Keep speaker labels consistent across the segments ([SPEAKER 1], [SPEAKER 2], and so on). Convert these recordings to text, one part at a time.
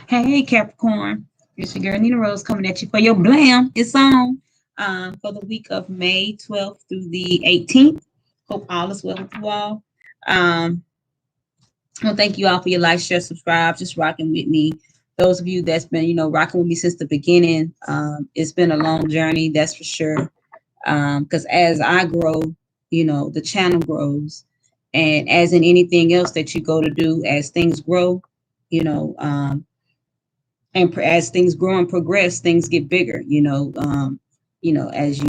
[SPEAKER 1] Hey Capricorn, it's your girl NeenaRose coming at you for your Blam. It's on for the week of May 12th through the 18th. Hope all is well with you all. Um, well, thank you all for your like, share, subscribe, just rocking with me. Those of you that's been, rocking with me since the beginning, it's been a long journey, that's for sure. Because as I grow, the channel grows, and as in anything else that you go to do, as things grow, you know, and as things grow and progress, things get bigger. As you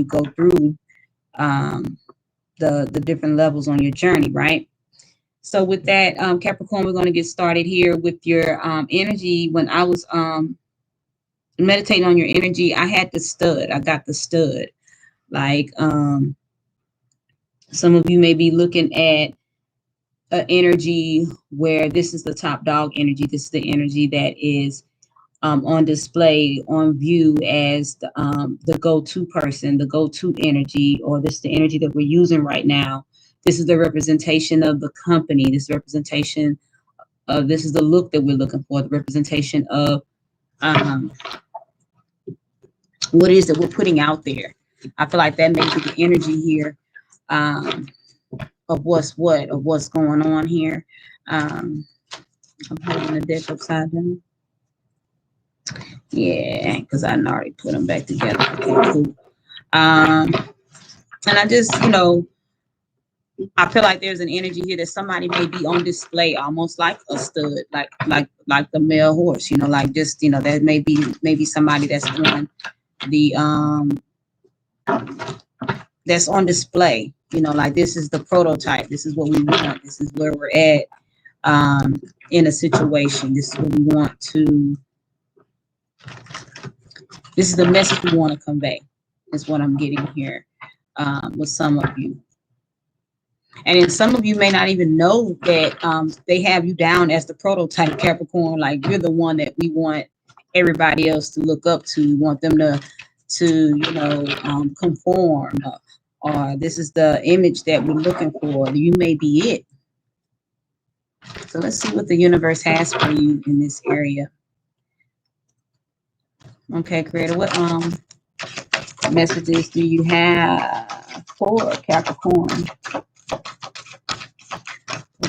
[SPEAKER 1] go through um, the different levels on your journey, right? So with that, Capricorn, we're going to get started here with your energy. When I was meditating on your energy, I had the stud. I got the stud. Like some of you may be looking at an energy where this is the top dog energy. This is the energy that is on display, on view as the go-to person, the go-to energy, or this is the energy that we're using right now. This is the representation of the company. This representation of this is the look that we're looking for. The representation of um, what it is that we're putting out there. I feel like that may be the energy here um, of what's going on here. I'm holding the deck upside down. Yeah, because I already put them back together. Okay, cool. And I just, I feel like there's an energy here that somebody may be on display, almost like a stud, like the male horse. Like just, there maybe somebody that's on the that's on display. Like this is the prototype. This is what we want. This is where we're at in a situation. This is what we want to. This is the message we want to convey, is what I'm getting here with some of you. And then some of you may not even know that they have you down as the prototype, Capricorn. Like you're the one that we want everybody else to look up to. We want them to conform. Or this is the image that we're looking for. You may be it. So let's see what the universe has for you in this area. Okay, Creator, what messages do you have for Capricorn for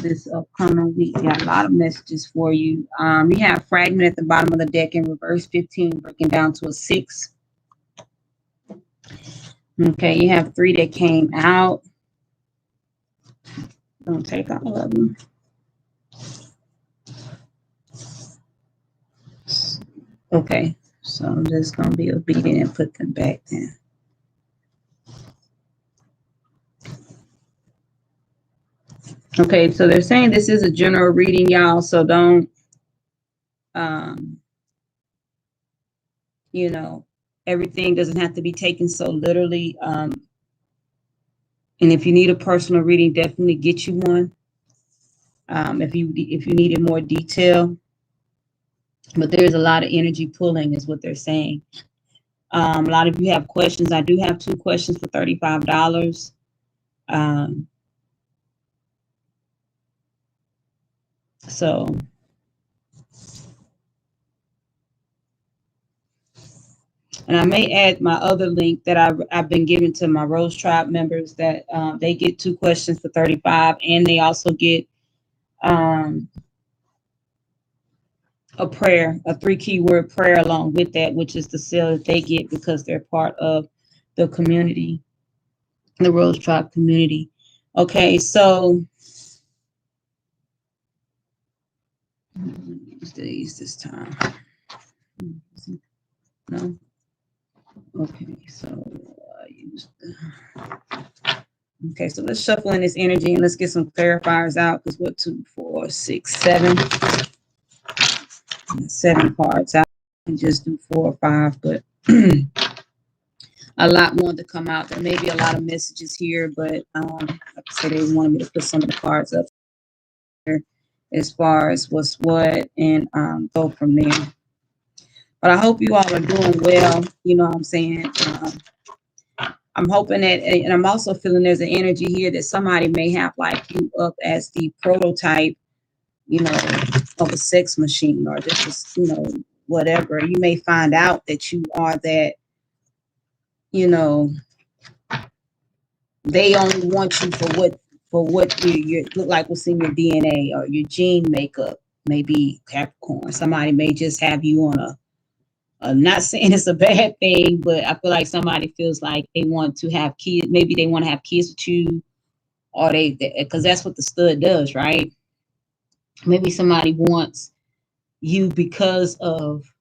[SPEAKER 1] this upcoming week? Got a lot of messages for you. You have fragment at the bottom of the deck in reverse, 15 breaking down to a 6. Okay, you have 3 that came out. Don't take all of them. Okay. So I'm just going to be obedient and put them back then. Okay, so they're saying this is a general reading, y'all. So don't, everything doesn't have to be taken so literally. And if you need a personal reading, definitely get you one. If you needed more detail. But there's a lot of energy pulling is what they're saying. A lot of you have questions. I do have 2 questions for $35. So and I may add my other link that I've been giving to my RoseTribe members that they get 2 questions for $35, and they also get a prayer, a 3 keyword prayer along with that, which is the sale that they get because they're part of the community, the RoseTribe community. Okay, so use these this time. No. Okay, so I use okay, so let's shuffle in this energy and let's get some clarifiers out because what 2, 4, 6, 7. 7 cards out and just do 4 or 5, but a lot more to come out. There may be a lot of messages here, but like I said, they wanted me to put some of the cards up here as far as what's what and go from there. But I hope you all are doing well. You know what I'm saying? I'm hoping that, and I'm also feeling there's an energy here that somebody may have like you up as the prototype you know, of a sex machine, or this is, you know, whatever. You may find out that you are that, you know, they only want you for what you look like, what's in your DNA or your gene makeup. Maybe Capricorn. Somebody may just have you on a I'm not saying it's a bad thing, but I feel like somebody feels like they want to have kids. Maybe they want to have kids with you, or because that's what the stud does, right? Maybe somebody wants you because of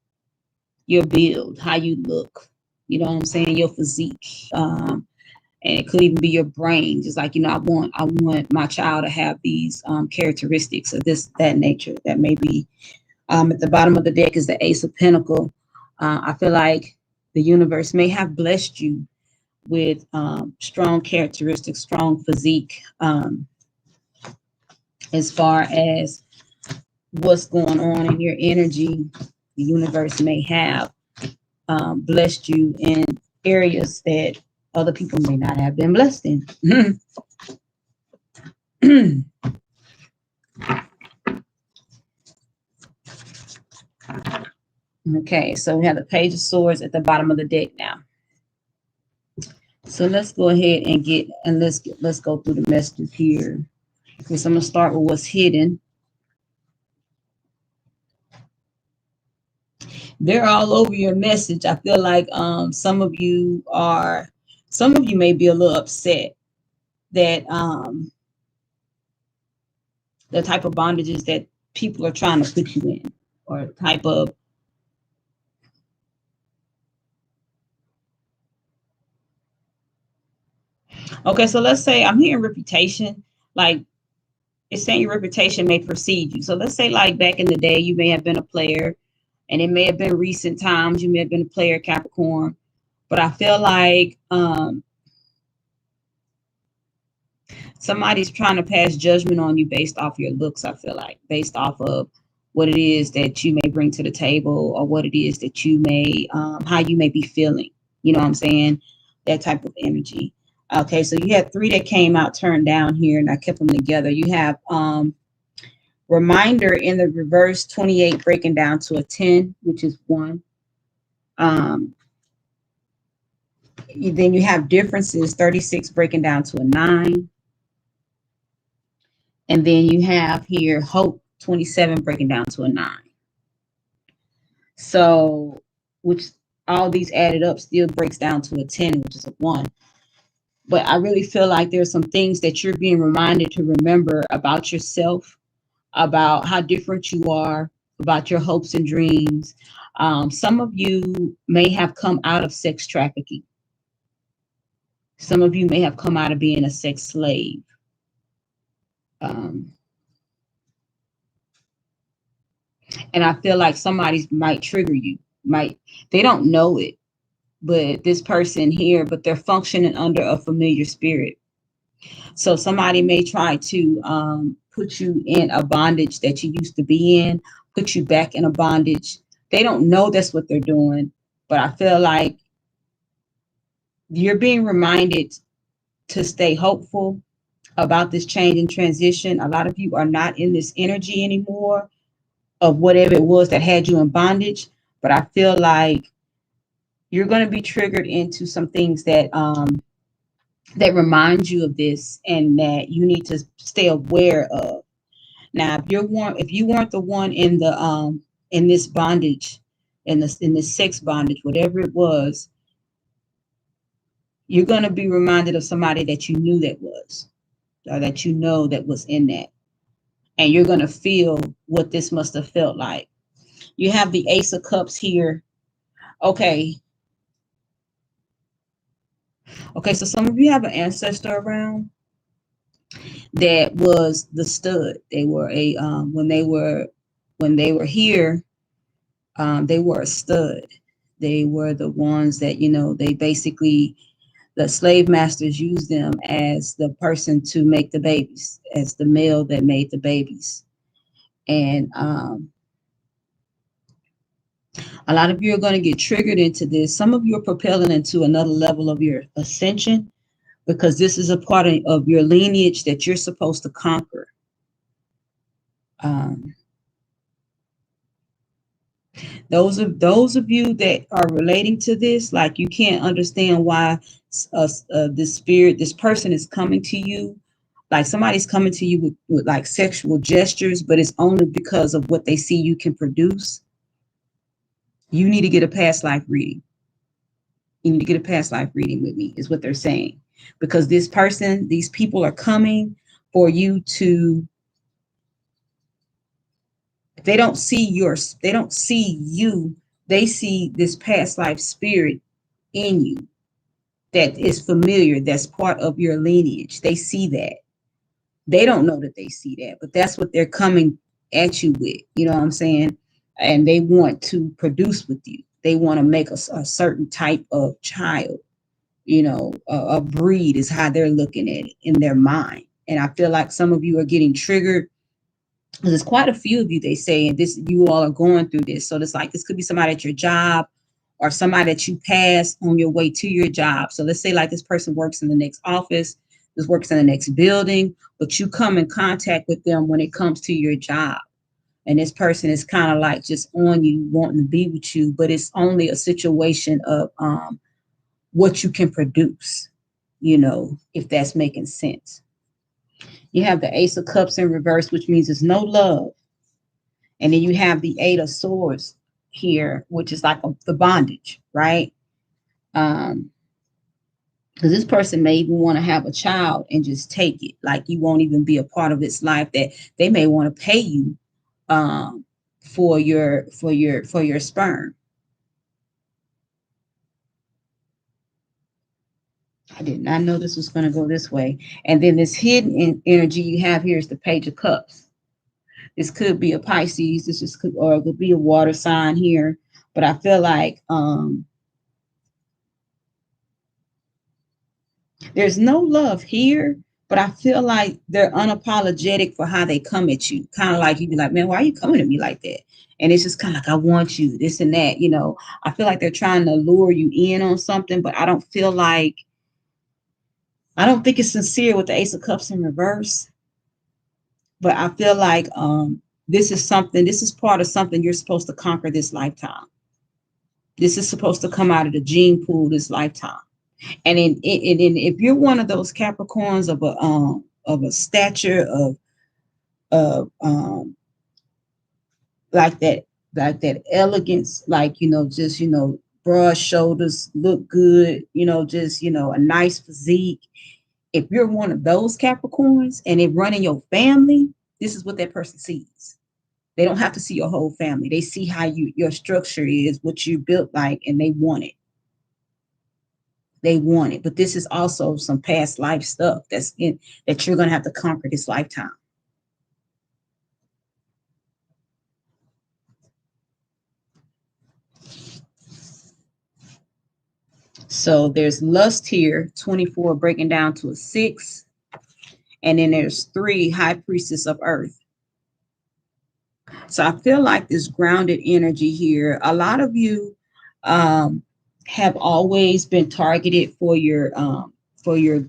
[SPEAKER 1] your build, how you look, you know what I'm saying, your physique. And it could even be your brain, just like, you know, I want my child to have these characteristics of this, that nature. That may be at the bottom of the deck is the Ace of Pentacle. I feel like the universe may have blessed you with strong characteristics, strong physique, as far as what's going on in your energy. The universe may have blessed you in areas that other people may not have been blessed in. Okay, so we have the Page of Swords at the bottom of the deck now. So let's go ahead and let's go through the messages here. Okay, so I'm gonna start with what's hidden. They're all over your message. I feel like some of you may be a little upset that the type of bondages that people are trying to put you in, or type of okay, so let's say I'm hearing reputation, like it's saying your reputation may precede you. So let's say like back in the day, you may have been a player, and it may have been recent times, you may have been a player, Capricorn, but I feel like somebody's trying to pass judgment on you based off your looks. I feel like based off of what it is that you may bring to the table, or what it is that you may, how you may be feeling. You know what I'm saying? That type of energy. Okay, so you had 3 that came out turned down here, and I kept them together. You have reminder in the reverse, 28 breaking down to a 10, which is 1. Then you have differences, 36 breaking down to a 9. And then you have here hope, 27 breaking down to a 9. So, which all these added up still breaks down to a 10, which is a 1. But I really feel like there's some things that you're being reminded to remember about yourself, about how different you are, about your hopes and dreams. Some of you may have come out of sex trafficking. Some of you may have come out of being a sex slave. And I feel like somebody might trigger you. They don't know it, but this person here, but they're functioning under a familiar spirit. So somebody may try to put you in a bondage that you used to be in, put you back in a bondage. They don't know that's what they're doing, but I feel like you're being reminded to stay hopeful about this change and transition. A lot of you are not in this energy anymore of whatever it was that had you in bondage, but I feel like you're going to be triggered into some things that that remind you of this, and that you need to stay aware of. Now, if you weren't the one in the in this bondage, in this sex bondage, whatever it was, you're going to be reminded of somebody that you knew that was, or that you know that was in that, and you're going to feel what this must have felt like. You have the Ace of Cups here. Okay, so some of you have an ancestor around that was the stud. They were a when they were here, they were a stud. They were the ones that, you know, they basically, the slave masters used them as the person to make the babies, as the male that made the babies. And a lot of you are going to get triggered into this. Some of you are propelling into another level of your ascension, because this is a part of your lineage that you're supposed to conquer. Um, those of you that are relating to this, like you can't understand why this spirit, this person is coming to you. Like somebody's coming to you with like sexual gestures, but it's only because of what they see you can produce. You need to get a past life reading. You need to get a past life reading with me, is what they're saying. Because this person, these people are coming for you to, they don't see they don't see you, they see this past life spirit in you that is familiar, that's part of your lineage. They see that. They don't know that they see that, but that's what they're coming at you with. You know what I'm saying? And they want to produce with you. They want to make a certain type of child. You know, a breed is how they're looking at it in their mind. And I feel like some of you are getting triggered. There's quite a few of you, they say, and this, you all are going through this. So it's like, this could be somebody at your job or somebody that you pass on your way to your job. So let's say like this person works in the next office, this works in the next building, but you come in contact with them when it comes to your job. And this person is kind of like just on you, wanting to be with you, but it's only a situation of what you can produce, you know, if that's making sense. You have the Ace of Cups in reverse, which means there's no love. And then you have the Eight of Swords here, which is like the bondage, right? Because this person may even want to have a child and just take it. Like you won't even be a part of its life, that they may want to pay you for your sperm. I did not know this was going to go this way. And then this hidden energy you have here is the Page of Cups. This could be a Pisces. This just could, or it could be a water sign here. But I feel like there's no love here. But I feel like they're unapologetic for how they come at you. Kind of like you'd be like, man, why are you coming at me like that? And it's just kind of like, I want you, this and that. You know, I feel like they're trying to lure you in on something, but I don't think it's sincere with the Ace of Cups in reverse. But I feel like this is part of something you're supposed to conquer this lifetime. This is supposed to come out of the gene pool this lifetime. And if you're one of those Capricorns of a stature of like that elegance, like, you know, just, you know, broad shoulders, look good, you know, just, you know, a nice physique. If you're one of those Capricorns and it run in your family, this is what that person sees. They don't have to see your whole family. They see how your structure is, what you built like, and they want it. They want it. But this is also some past life stuff that you're going to have to conquer this lifetime. So there's lust here, 24 breaking down to a 6. And then there's 3, High Priestess of Earth. So I feel like this grounded energy here. A lot of you have always been targeted for your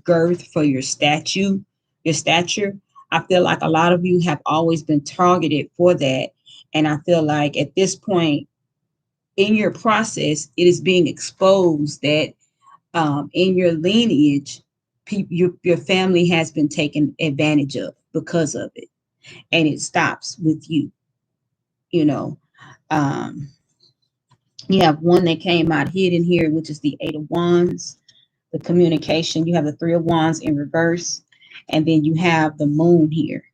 [SPEAKER 1] girth, for your stature. I feel like a lot of you have always been targeted for that. And I feel like at this point in your process, it is being exposed that in your lineage, your family has been taken advantage of because of it. And it stops with you. You know, you have one that came out hidden here, which is the 8 of Wands, the communication. You have the 3 of Wands in reverse, and then you have the moon here.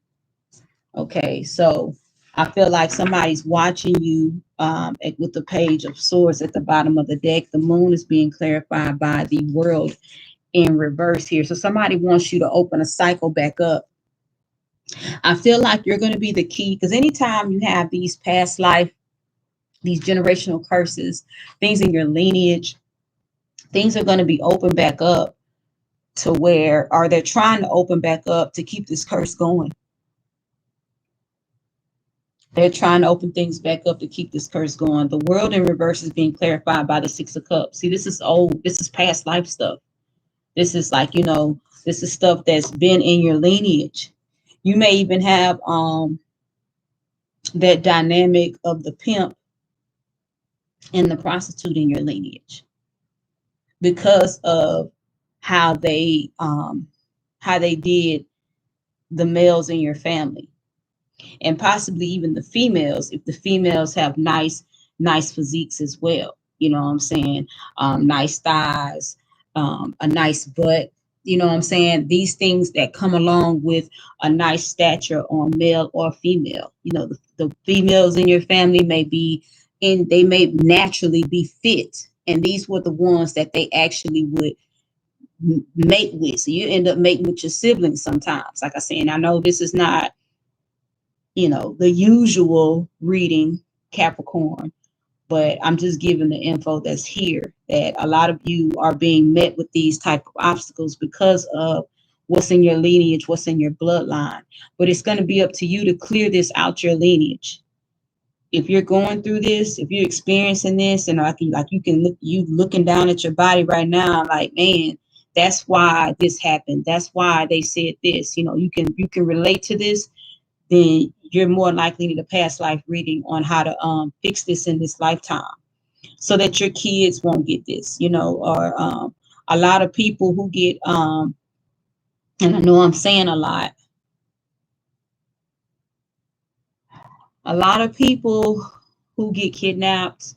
[SPEAKER 1] Okay, so I feel like somebody's watching you with the Page of Swords at the bottom of the deck. The moon is being clarified by the World in reverse here. So somebody wants you to open a cycle back up. I feel like you're going to be the key, because anytime you have these past life, these generational curses, things in your lineage, things are going to be opened back up to where, or they're trying to open back up to keep this curse going. They're trying to open things back up to keep this curse going. The World in reverse is being clarified by the 6 of Cups. See, this is old. This is past life stuff. This is like, you know, this is stuff that's been in your lineage. You may even have that dynamic of the pimp and the prostitute in your lineage because of how they did the males in your family, and possibly even the females, if the females have nice physiques as well. You know what I'm saying? Nice thighs, a nice butt. You know what I'm saying? These things that come along with a nice stature on male or female. You know, the females in your family they may naturally be fit. And these were the ones that they actually would mate with. So you end up mating with your siblings sometimes. Like I said, and I know this is not, the usual reading, Capricorn, but I'm just giving the info that's here, that a lot of you are being met with these type of obstacles because of what's in your lineage, what's in your bloodline. But it's going to be up to you to clear this out your lineage. If you're going through this, if you're experiencing this, and you looking down at your body right now, like, man, that's why this happened. That's why they said this. You can relate to this. Then you're more likely to need a past life reading on how to fix this in this lifetime, so that your kids won't get this. Or a lot of people who get and I know I'm saying a lot of people who get kidnapped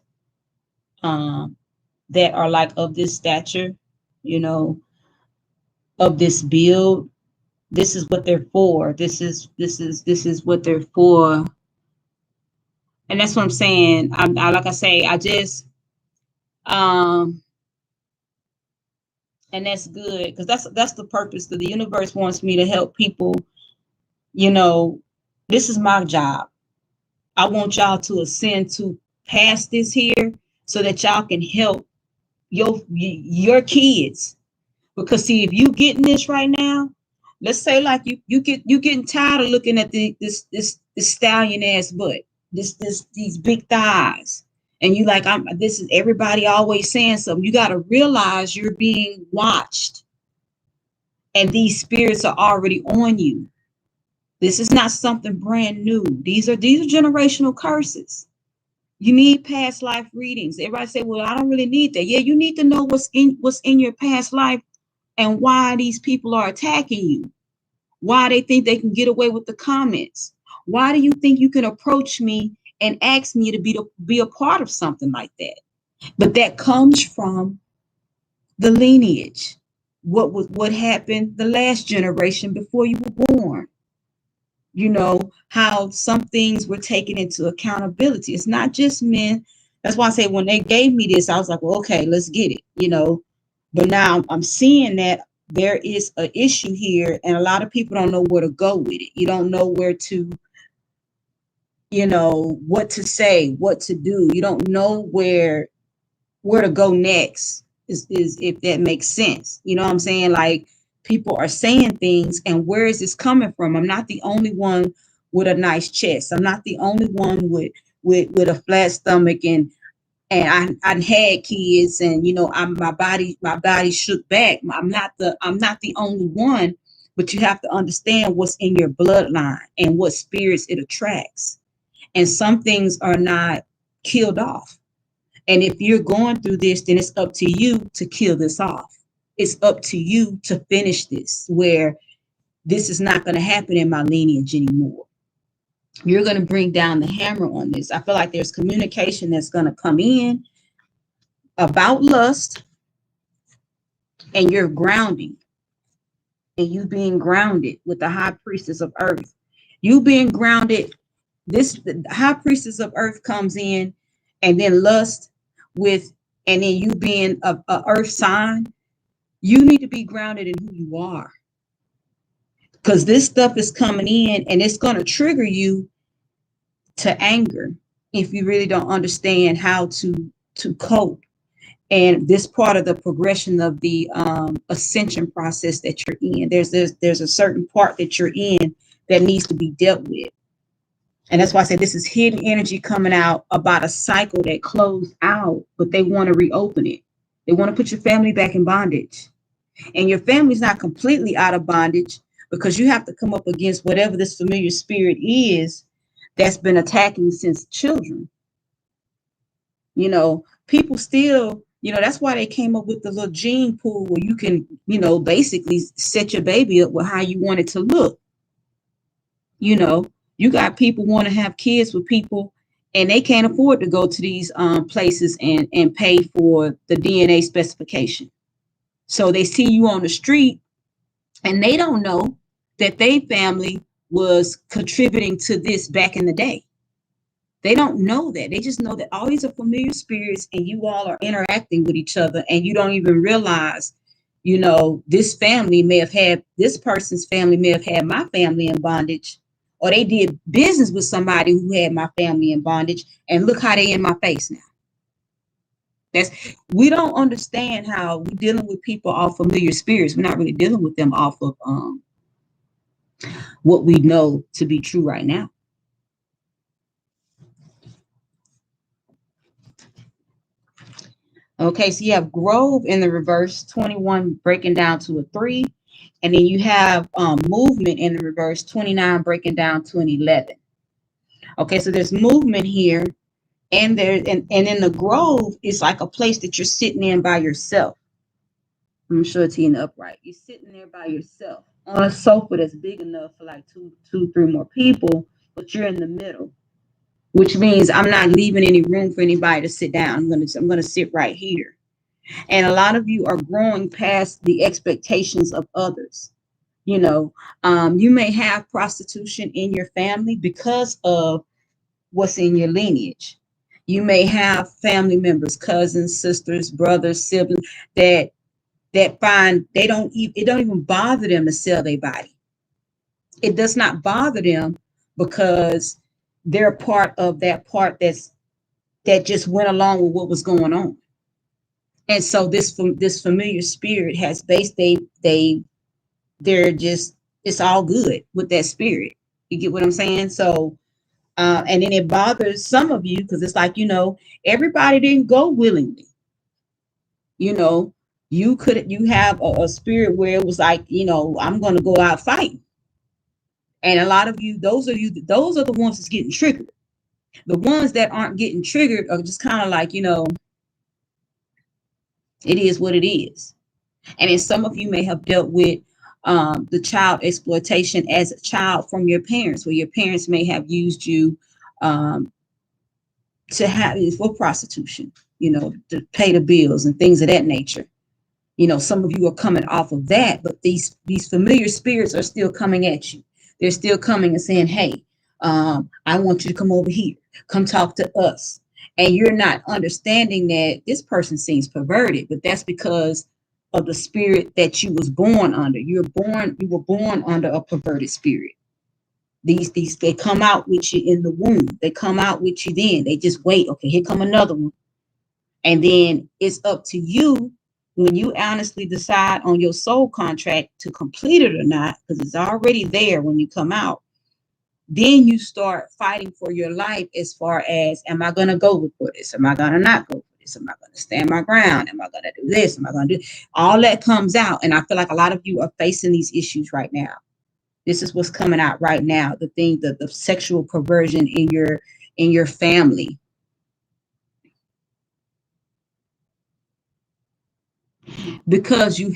[SPEAKER 1] that are like of this stature, of this build. This is what they're for. This is what they're for. And that's what I'm saying. Like I say, I just and that's good, because that's the purpose that the universe wants me to help people. This is my job. I want y'all to ascend to past this here, so that y'all can help your kids. Because see, if you getting this right now, let's say like you getting tired of looking at this stallion ass butt, these big thighs, and you like, this is everybody always saying something. You got to realize you're being watched, and these spirits are already on you. This is not something brand new. These are generational curses. You need past life readings. Everybody say, well, I don't really need that. Yeah, you need to know what's in your past life, and why these people are attacking you, why they think they can get away with the comments. Why do you think you can approach me and ask me to be a part of something like that? But that comes from the lineage. What happened the last generation before you were born? How some things were taken into accountability. It's not just men. That's why I say, when they gave me this, I was like, well, okay, let's get it. But now I'm seeing that there is an issue here, and a lot of people don't know where to go with it. You don't know where to, what to say, what to do. You don't know where to go next, is if that makes sense. You know what I'm saying? Like, people are saying things, and where is this coming from? I'm not the only one with a nice chest. I'm not the only one with a flat stomach, and I had kids, and my body shook back. I'm not the only one, but you have to understand what's in your bloodline and what spirits it attracts. And some things are not killed off. And if you're going through this, then it's up to you to kill this off. It's up to you to finish this, where this is not going to happen in my lineage anymore. You're going to bring down the hammer on this. I feel like there's communication that's going to come in about lust, and you're grounding, and you being grounded with the high priestess of earth. You being grounded, the high priestess of earth comes in, and then lust and then you being a earth sign. You need to be grounded in who you are, because this stuff is coming in, and it's going to trigger you to anger if you really don't understand how to cope. And this part of the progression of the ascension process that you're in, there's a certain part that you're in that needs to be dealt with. And that's why I said this is hidden energy coming out about a cycle that closed out, but they want to reopen it. They want to put your family back in bondage. And your family's not completely out of bondage, because you have to come up against whatever this familiar spirit is that's been attacking since children. You know, people still, you know, that's why they came up with the little gene pool where you can, you know, basically set your baby up with how you want it to look. You know, you got people want to have kids with people and they can't afford to go to these places and pay for the DNA specification. So they see you on the street and they don't know that they family was contributing to this back in the day. They don't know that. They just know that all these are familiar spirits and you all are interacting with each other and you don't even realize, you know, this family may have had, this person's family may have had my family in bondage, or they did business with somebody who had my family in bondage, and look how they in my face now. That's, we don't understand how we're dealing with people off familiar spirits. We're not really dealing with them off of what we know to be true right now. Okay, so you have Grove in the reverse, 21 breaking down to a 3. And then you have movement in the reverse, 29 breaking down to an 11. Okay, so there's movement here. And there, and in the Grove, it's like a place that you're sitting in by yourself. I'm sure it's in the upright. You're sitting there by yourself on a sofa that's big enough for like two, 3 more people, but you're in the middle, which means I'm not leaving any room for anybody to sit down. I'm gonna sit right here. And a lot of you are growing past the expectations of others. You know, you may have prostitution in your family because of what's in your lineage. You may have family members, cousins, sisters, brothers, siblings that find it don't even bother them to sell their body. It does not bother them because they're part of that part that just went along with what was going on. And so this familiar spirit has they're just, it's all good with that spirit. You get what I'm saying? So and then it bothers some of you because it's like, you know, everybody didn't go willingly. You know, you have a spirit where it was like, you know, I'm going to go out fighting. And a lot of you, those are the ones that's getting triggered. The ones that aren't getting triggered are just kind of like, you know, it is what it is. And then some of you may have dealt with the child exploitation as a child from your parents, where your parents may have used you to have for prostitution, you know, to pay the bills and things of that nature. You know, some of you are coming off of that, but these familiar spirits are still coming at you. They're still coming and saying, hey, I want you to come over here, come talk to us. And you're not understanding that this person seems perverted, but that's because of the spirit that you was born under. You were born under a perverted spirit. These they come out with you in the womb. They come out with you then. They just wait. Okay, here come another one. And then it's up to you when you honestly decide on your soul contract to complete it or not, because it's already there when you come out. Then you start fighting for your life as far as, am I going to go for this? Am I going to not go for this? Am I going to stand my ground? Am I going to do this? Am I going to do all that comes out? And I feel like a lot of you are facing these issues right now. This is what's coming out right now. The thing, the sexual perversion in your family. Because you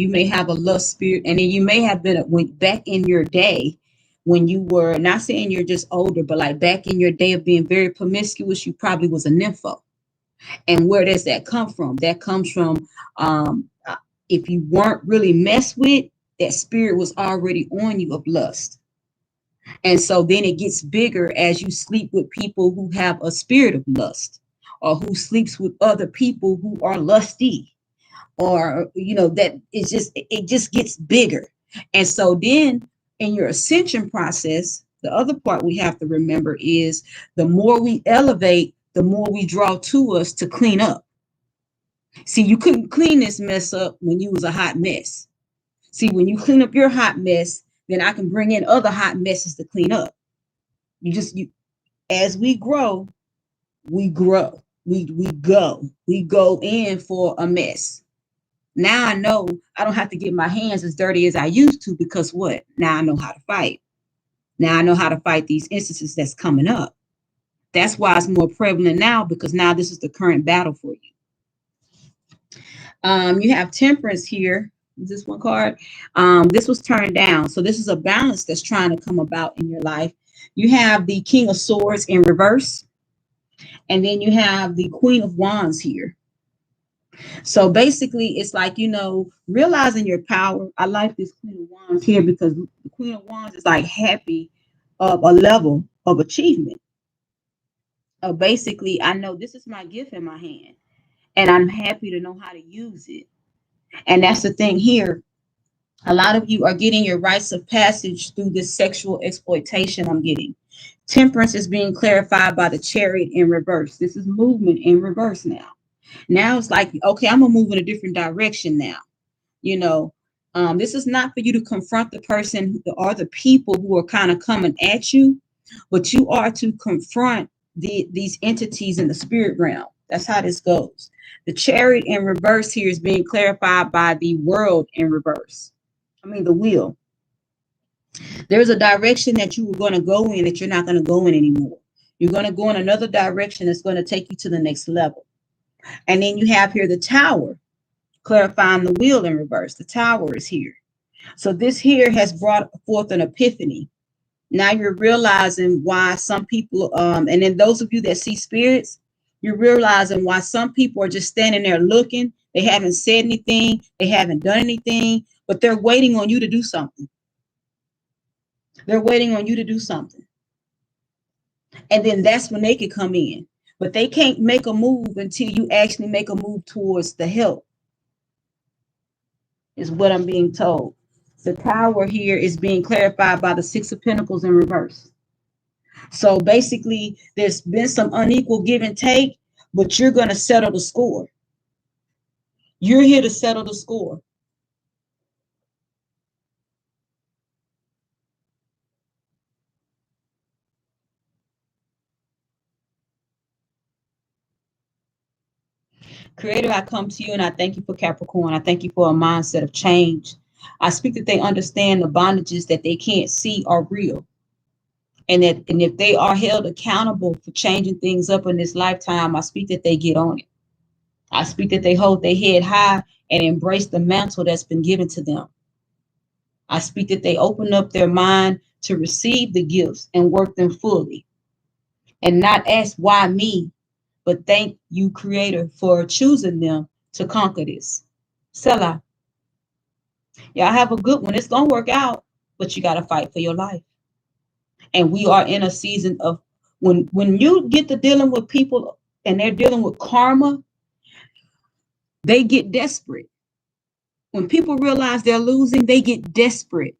[SPEAKER 1] may have a lust spirit, and then you may have been back in your day when you were, not saying you're just older, but like back in your day of being very promiscuous, you probably was a nympho. And where does that come from? That comes from if you weren't really messed with, that spirit was already on you of lust. And so then it gets bigger as you sleep with people who have a spirit of lust, or who sleeps with other people who are lusty, or, you know, that it's just, it just gets bigger. And so then in your ascension process, the other part we have to remember is the more we elevate, the more we draw to us to clean up. See, you couldn't clean this mess up when you was a hot mess. See, when you clean up your hot mess, then I can bring in other hot messes to clean up. You as we grow, we grow. We go in for a mess. Now I know I don't have to get my hands as dirty as I used to, because what? Now I know how to fight. Now I know how to fight these instances that's coming up. That's why it's more prevalent now, because now this is the current battle for you. You have Temperance here. Is this one card? This was turned down. So this is a balance that's trying to come about in your life. You have the King of Swords in reverse. And then you have the Queen of Wands here. So basically, it's like, realizing your power. I like this Queen of Wands here because the Queen of Wands is like happy of a level of achievement. Basically, I know this is my gift in my hand, and I'm happy to know how to use it. And that's the thing here. A lot of you are getting your rites of passage through this sexual exploitation I'm getting. Temperance is being clarified by the Chariot in reverse. This is movement in reverse now. Now it's like, okay, I'm going to move in a different direction now. This is not for you to confront the person or the people who are kind of coming at you, but you are to confront these entities in the spirit realm. That's how this goes. The Chariot in reverse here is being clarified by the World in reverse. The wheel. There's a direction that you were going to go in that you're not going to go in anymore. You're going to go in another direction that's going to take you to the next level. And then you have here the Tower, clarifying the wheel in reverse. The Tower is here. So this here has brought forth an epiphany. Now you're realizing why some people, and then those of you that see spirits, you're realizing why some people are just standing there looking. They haven't said anything. They haven't done anything, but they're waiting on you to do something. They're waiting on you to do something. And then that's when they can come in. But they can't make a move until you actually make a move towards the help, is what I'm being told. The Tower here is being clarified by the Six of Pentacles in reverse. So basically, there's been some unequal give and take, but you're going to settle the score. You're here to settle the score. Creator, I come to you and I thank you for Capricorn. I thank you for a mindset of change. I speak that they understand the bondages that they can't see are real. And if they are held accountable for changing things up in this lifetime, I speak that they get on it. I speak that they hold their head high and embrace the mantle that's been given to them. I speak that they open up their mind to receive the gifts and work them fully. And not ask why me, but thank you, Creator, for choosing them to conquer this. Selah. Y'all have a good one. It's going to work out, but you got to fight for your life. And we are in a season of when you get to dealing with people and they're dealing with karma, they get desperate. When people realize they're losing, they get desperate.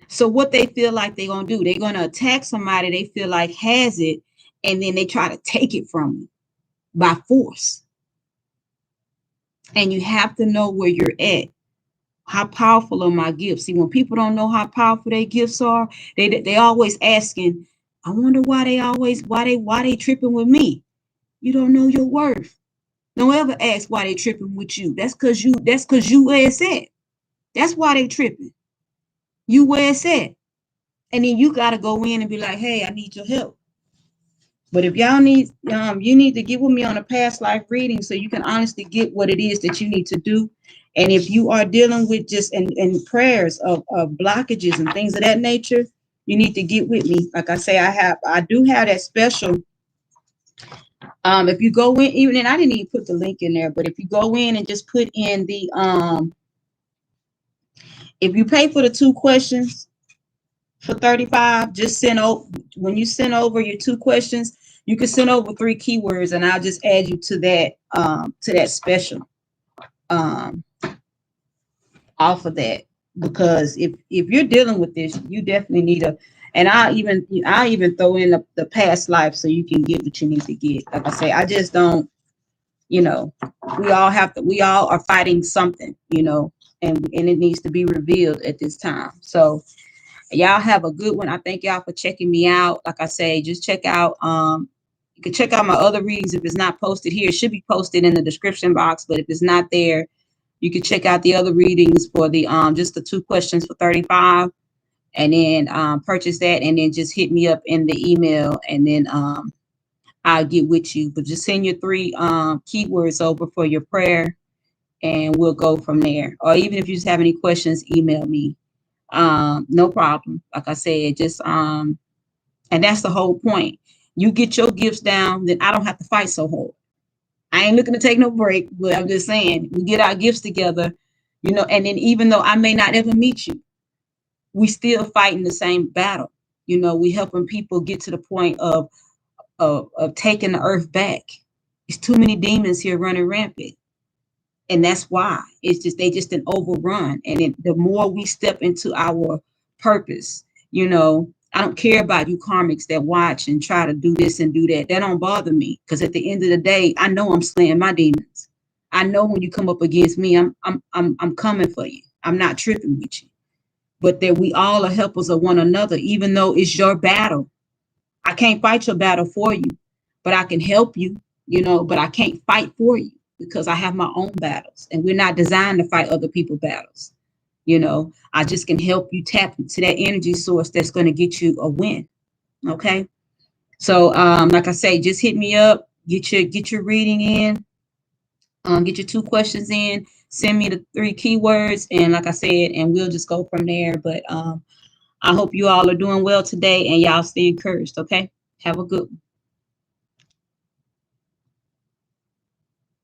[SPEAKER 1] So what they feel like they're going to do, they're going to attack somebody they feel like has it, and then they try to take it from you by force. And you have to know where you're at. How powerful are my gifts? See, when people don't know how powerful their gifts are, they always asking, I wonder why they tripping with me. You don't know your worth. Don't ever ask why they tripping with you. That's because you where it's at. That's why they tripping. You where it's at. And then you gotta go in and be like, hey, I need your help. But if y'all need, you need to get with me on a past life reading so you can honestly get what it is that you need to do. And if you are dealing with just in prayers of blockages and things of that nature, you need to get with me. Like I say, I do have that special. If you go in, even and I didn't even put the link in there, but if you go in and just put in the if you pay for the 2 questions for $35, just send over when you send over your 2 questions, you can send over 3 keywords and I'll just add you to that special off of that. Because if you're dealing with this, you definitely need and I even throw in the past life so you can get what you need to get. Like I say, I just don't, we all are fighting something, and it needs to be revealed at this time. So y'all have a good one. I thank y'all for checking me out. Like I say, just check out, you can check out my other readings. If it's not posted here, it should be posted in the description box. But if it's not there, you can check out the other readings for the just the 2 questions for $35. and then purchase that, and then just hit me up in the email, and then I'll get with you. But just send your 3 keywords over for your prayer, and we'll go from there. Or even if you just have any questions, email me. No problem. Like I said, just and that's the whole point. You get your gifts down, then I don't have to fight so hard. I ain't looking to take no break, but I'm just saying we get our gifts together, and then even though I may not ever meet you, we still fighting the same battle. We helping people get to the point of taking the earth back. It's too many demons here running rampant. And that's why it's just they just an overrun. And then the more we step into our purpose, I don't care about you karmics that watch and try to do this and do that. That don't bother me, because at the end of the day, I know I'm slaying my demons. I know when you come up against me, I'm coming for you. I'm not tripping with you. But that we all are helpers of one another, even though it's your battle. I can't fight your battle for you, but I can help you, but I can't fight for you, because I have my own battles, and we're not designed to fight other people's battles. I just can help you tap into that energy source that's going to get you a win. Okay. So, like I say, just hit me up, get your reading in, get your 2 questions in, send me the 3 keywords. And like I said, and we'll just go from there. But, I hope you all are doing well today, and y'all stay encouraged. Okay. Have a good one.